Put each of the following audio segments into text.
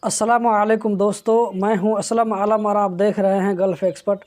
अस्सलामुअलैकुम दोस्तों, मैं हूं असलम आलम और आप देख रहे हैं गल्फ़ एक्सपर्ट।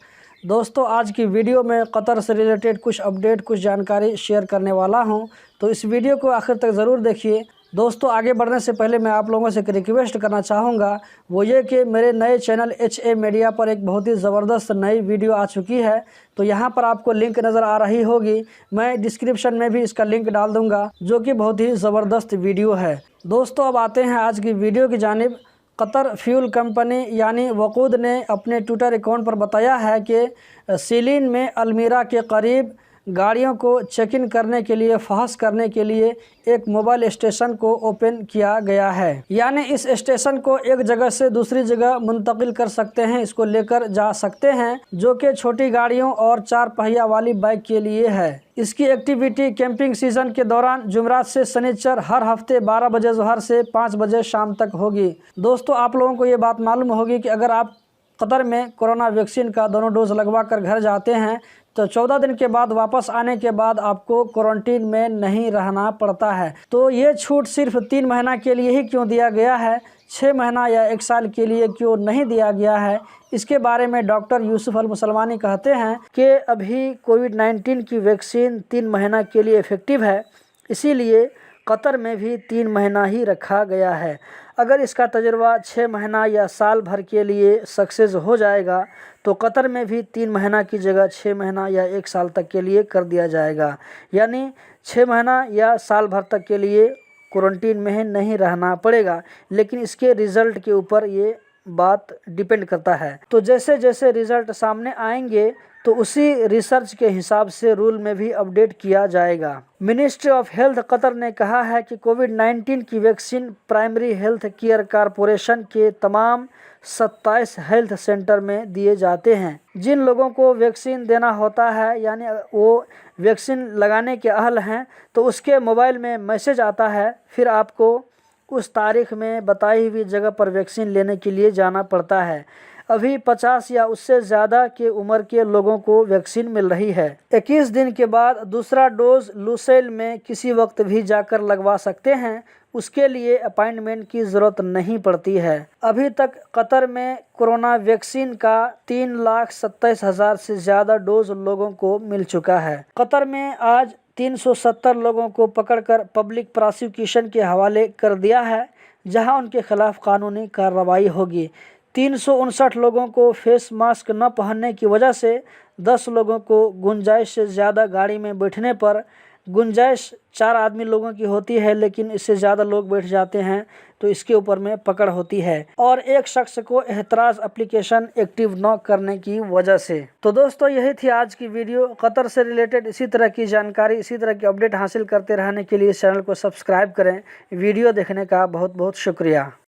दोस्तों, आज की वीडियो में कतर से रिलेटेड कुछ अपडेट, कुछ जानकारी शेयर करने वाला हूं, तो इस वीडियो को आखिर तक ज़रूर देखिए। दोस्तों, आगे बढ़ने से पहले मैं आप लोगों से एक रिक्वेस्ट करना चाहूँगा, वो ये कि मेरे नए चैनल HA मीडिया पर एक बहुत ही ज़बरदस्त नई वीडियो आ चुकी है। तो यहाँ पर आपको लिंक नज़र आ रही होगी, मैं डिस्क्रिप्शन में भी इसका लिंक डाल दूँगा, जो कि बहुत ही ज़बरदस्त वीडियो है। दोस्तों, अब आते हैं आज की वीडियो की जानिब। कतर फ्यूल कंपनी यानी वकूद ने अपने ट्विटर अकाउंट पर बताया है कि सीलिन में अलमीरा के करीब गाड़ियों को चेक इन करने के लिए, फहस करने के लिए एक मोबाइल स्टेशन को ओपन किया गया है। यानी इस स्टेशन को एक जगह से दूसरी जगह मुंतकिल कर सकते हैं, इसको लेकर जा सकते हैं, जो कि छोटी गाड़ियों और 4 पहिया वाली बाइक के लिए है। इसकी एक्टिविटी कैंपिंग सीजन के दौरान जुमेरात से शनिचर हर हफ्ते 12 बजे ज़ोहर से 5 बजे शाम तक होगी। दोस्तों, आप लोगों को ये बात मालूम होगी कि अगर आप कतर में कोरोना वैक्सीन का दोनों डोज लगवा कर घर जाते हैं तो 14 दिन के बाद वापस आने के बाद आपको क्वारंटीन में नहीं रहना पड़ता है। तो ये छूट सिर्फ 3 महीना के लिए ही क्यों दिया गया है, 6 महीना या 1 साल के लिए क्यों नहीं दिया गया है, इसके बारे में डॉक्टर यूसुफ अल मुसलमानी कहते हैं कि अभी कोविड-19 की वैक्सीन 3 महीना के लिए इफ़ेक्टिव है, इसीलिए कतर में भी 3 महीना ही रखा गया है। अगर इसका तजुर्बा 6 महीना या साल भर के लिए सक्सेस हो जाएगा तो कतर में भी 3 महीना की जगह 6 महीना या 1 साल तक के लिए कर दिया जाएगा। यानी 6 महीना या साल भर तक के लिए क्वारंटीन में नहीं रहना पड़ेगा, लेकिन इसके रिज़ल्ट के ऊपर ये बात डिपेंड करता है। तो जैसे जैसे रिज़ल्ट सामने आएंगे तो उसी रिसर्च के हिसाब से रूल में भी अपडेट किया जाएगा। मिनिस्ट्री ऑफ हेल्थ कतर ने कहा है कि कोविड-19 की vaccine primary health care corporation के तमाम 27 हेल्थ सेंटर में दिए जाते हैं। जिन लोगों को वैक्सीन देना होता है, यानी वो वैक्सीन लगाने के अहल हैं, तो उसके मोबाइल में मैसेज आता है, फिर आपको उस तारीख में बताई हुई जगह पर वैक्सीन लेने के लिए जाना पड़ता है। अभी 50 या उससे ज़्यादा के उम्र के लोगों को वैक्सीन मिल रही है। 21 दिन के बाद दूसरा डोज लुसेल में किसी वक्त भी जाकर लगवा सकते हैं, उसके लिए अपॉइंटमेंट की ज़रूरत नहीं पड़ती है। अभी तक कतर में कोरोना वैक्सीन का 3,27,000 से ज़्यादा डोज लोगों को मिल चुका है। कतर में आज 370 लोगों को पकड़कर पब्लिक प्रोसिक्यूशन के हवाले कर दिया है, जहां उनके खिलाफ कानूनी कार्रवाई होगी। 359 लोगों को फेस मास्क न पहनने की वजह से 10 लोगों को गुंजाइश से ज़्यादा गाड़ी में बैठने पर, गुंजाइश 4 आदमी लोगों की होती है लेकिन इससे ज़्यादा लोग बैठ जाते हैं तो इसके ऊपर में पकड़ होती है, और एक शख्स को एहतराज एप्लीकेशन एक्टिव न करने की वजह से। तो दोस्तों, यही थी आज की वीडियो। कतर से रिलेटेड इसी तरह की जानकारी, इसी तरह की अपडेट हासिल करते रहने के लिए इस चैनल को सब्सक्राइब करें। वीडियो देखने का बहुत बहुत शुक्रिया।